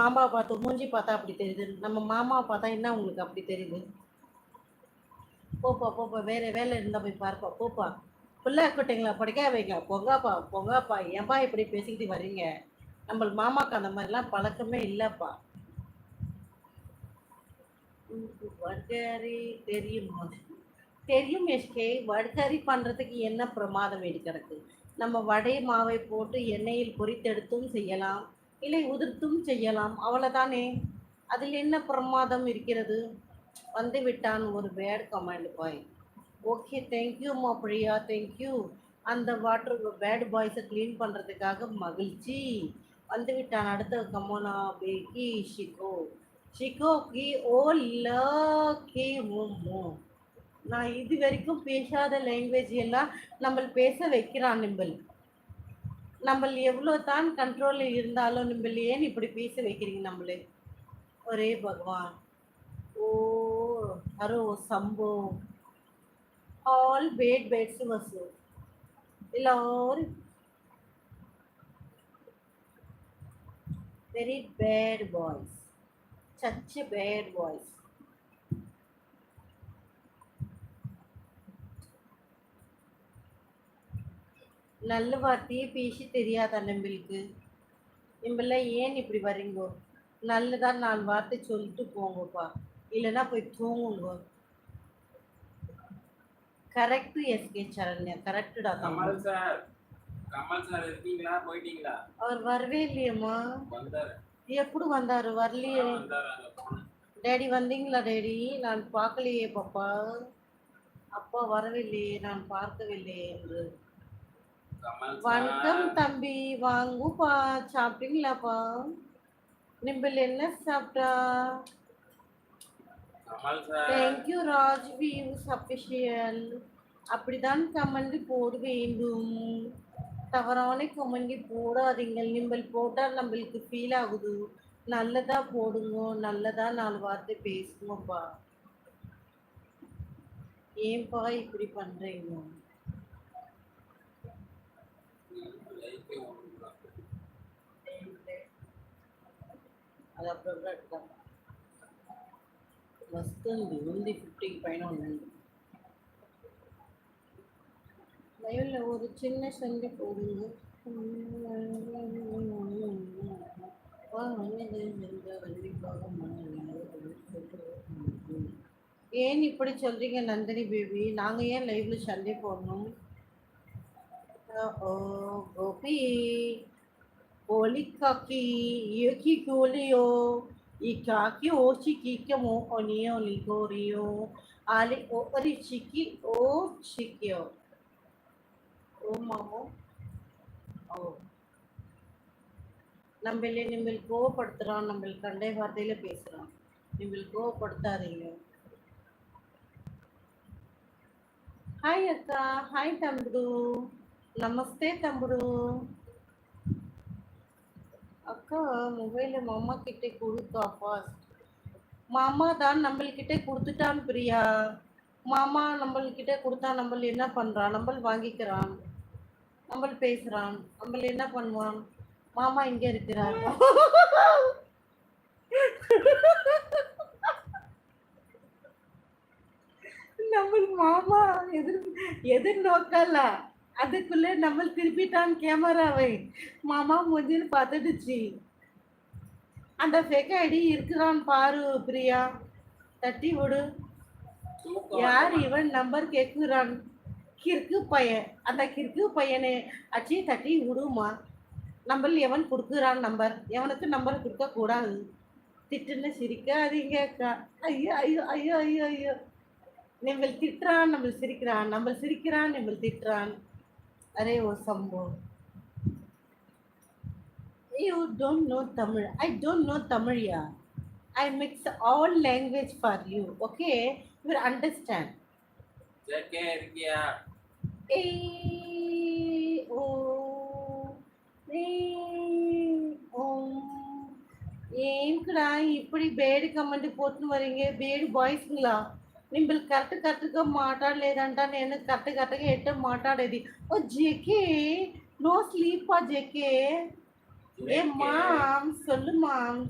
மாமாவை பார்த்து மூஞ்சி பார்த்தா அப்படி தெரியுது, நம்ம மாமாவை பார்த்தா என்ன உங்களுக்கு அப்படி தெரியுது? போப்பா போப்பா, வேற வேலை இருந்தால் போய் பார்ப்பா, போப்பா. பிள்ளை குட்டிங்களா படிக்க வைங்க, பொங்காப்பா பொங்காப்பா, ஏன்பா இப்படி பேசிக்கிட்டு வர்றீங்க? நம்ம மாமாக்கு அந்த மாதிரிலாம் பழக்கமே இல்லைப்பா. வர்கரி தெரியுமா? தெரியும் எஸ்கே. வர்கரி பண்ணுறதுக்கு என்ன பிரமாதம் வேண்டி கிடக்கு? நம்ம வடை மாவை போட்டு எண்ணெயில் பொரித்தெடுத்தும் செய்யலாம், இல்லை உதிர்த்தும் செய்யலாம், அவ்வளோதானே. அதில் என்ன பிரமாதம் இருக்கிறது? வந்து விட்டான் ஒரு பேட் கமெண்ட் பாய். ஓகே, தேங்க்யூம்மா பிரியா, தேங்க்யூ. அந்த வாட்டர் பேட் பாய்ஸை க்ளீன் பண்ணுறதுக்காக மகிழ்ச்சி. வந்து விட்டான் அடுத்த கமோனா பேக்கி ஷிகோ. ஷிகோ கி ஓ ல கே மோ. நான் இது வரைக்கும் பேசாத லாங்குவேஜ் எல்லாம் நம்ம பேச வைக்கிறான் நிம்பல். நம்ம எவ்வளோ தான் கண்ட்ரோலில் இருந்தாலும் நிம்பல் ஏன் இப்படி பேச வைக்கிறீங்க நம்மளே? ஒரே பகவான். ஓ அரோ சம்போ. ஆல் பேட் பேட்ஸ் வசூ. எல்லாரும் very bad boys, such bad boys. நல்ல வார்த்தையே பேசி தெரியாதா நம்மளுக்கு? நம்மளாம் ஏன் இப்படி வரீங்கோ? நல்லதா 4 வார்த்தை சொல்லிட்டு போங்கப்பா, இல்லைன்னா போய் தூங்குங்க. கரெக்ட் எஸ்கே சரண்யா, கரெக்டுடா கமல் சார். கமல் சார் இருக்கீங்களா, போயிட்டீங்களா? அவர் வரவே இல்லையம்மா. வந்தாரு. எப்படி வந்தாரு? வரலையே. வந்தாரு. டேடி வந்தீங்களா டேடி? நான் பார்க்கலையே பாப்பா. அப்பா வரவில்லையே, நான் பார்க்கவில்லையே என்று. வணக்கம் தம்பி, வாங்குப்பா. சாப்பிட்டீங்களாப்பா? நிம்பிள் என்ன சாப்பிட்டா? Thank you Raj views official. அப்படிதான் கமெண்ட் போட வேண்டும், தவறான கமெண்ட் போடாதீங்கள். நிம்பிள் போட்டால் நம்மளுக்கு ஃபீல் ஆகுது. நல்லதா போடுங்க, நல்லதா 4 வார்த்தை பேசுங்கப்பா. ஏன்பா இப்படி பண்றீங்க? అది అప్పుడప్పుడు అట్లా వస్తుంది, ఉంది 50 పైన ఉంది. లైవ్లో ஒரு சின்ன சண்டை போடுங்க. ஏன் இப்படி சொல்றீங்க நந்தினி பேபி? நாங்க ஏன் லைவ்ல சண்டை போடணும்? ஓ கோபி கோழி காக்கி இயக்கி கோழியோ இக்காக்கி ஓ சிக்கிக்கமோ ஒனியோ லிகோரியோ ஆலி ஓ ஒரு சிக்கி ஓ சிக்கியோ ஓ மாமோ. ஓ நம்மளே நிம்மள் கோவப்படுத்துறான், நம்ம கண்டே வார்த்தையில பேசுறான். நிம்மள் கோவப்படுத்தாதீங்க. హాయ్ అక్క, హాయ్ తమ్ముడు, నమస్తే తమ్ముడు. அக்க மொபைல மாமா கிட்டே கொடுத்தா ஃபாஸ்ட். மாமா தான் நம்மள்கிட்ட கொடுத்துட்டான் பிரியா. மாமா நம்மள்கிட்ட கொடுத்தா நம்ம என்ன பண்றான்? நம்ம வாங்கிக்கிறான், நம்ம பேசுறான், நம்ம என்ன பண்ணுவான்? மாமா இங்க இருக்கிறார். நம்ம மாமா எதிர்நோக்கல, அதுக்குள்ள நம்ம திருப்பிட்டான் கேமராவை. மாமா மூஞ்சின்னு பார்த்துடுச்சு. அந்த ஃபேக் ஐடி இருக்கிறான் பாரு பிரியா, தட்டி விடு. யார் இவன் நம்பர் கேட்குறான்? கிறுக்கு பையன். அந்த கிறுக்கு பையனை அச்சி தட்டி விடுமா. நம்பர் எவன் கொடுக்குறான்? நம்பர் எவனுக்கு நம்பர் கொடுக்க கூடாது. திட்டுன்னு சிரிக்காதீங்க அக்கா. ஐயோ ஐயோ ஐயோ ஐயோ ஐயோ. நம்ம திட்டுறான், நம்ம சிரிக்கிறான், நம்ம சிரிக்கிறான், நம்ம திட்டுறான். அரே ஓ Sambha. You don't know Tamil. I don't know Tamil, yeah. I mix all language for you, okay? You will understand. JK இருக்கியா? ஏன்டா இப்படி பேடு கமெண்ட் போட்டுன்னு வரீங்க? பேடு பாய்ஸுங்களா? నింబల్ కరెక్ట్గా మాట్లాడలేదంట. నేను కరెక్ట్గా ఎట్ట మాట్లాడేది? ఓ జేకే, నో స్లీపా జేకే? ఏ మామ్ சொல்லு மாம்.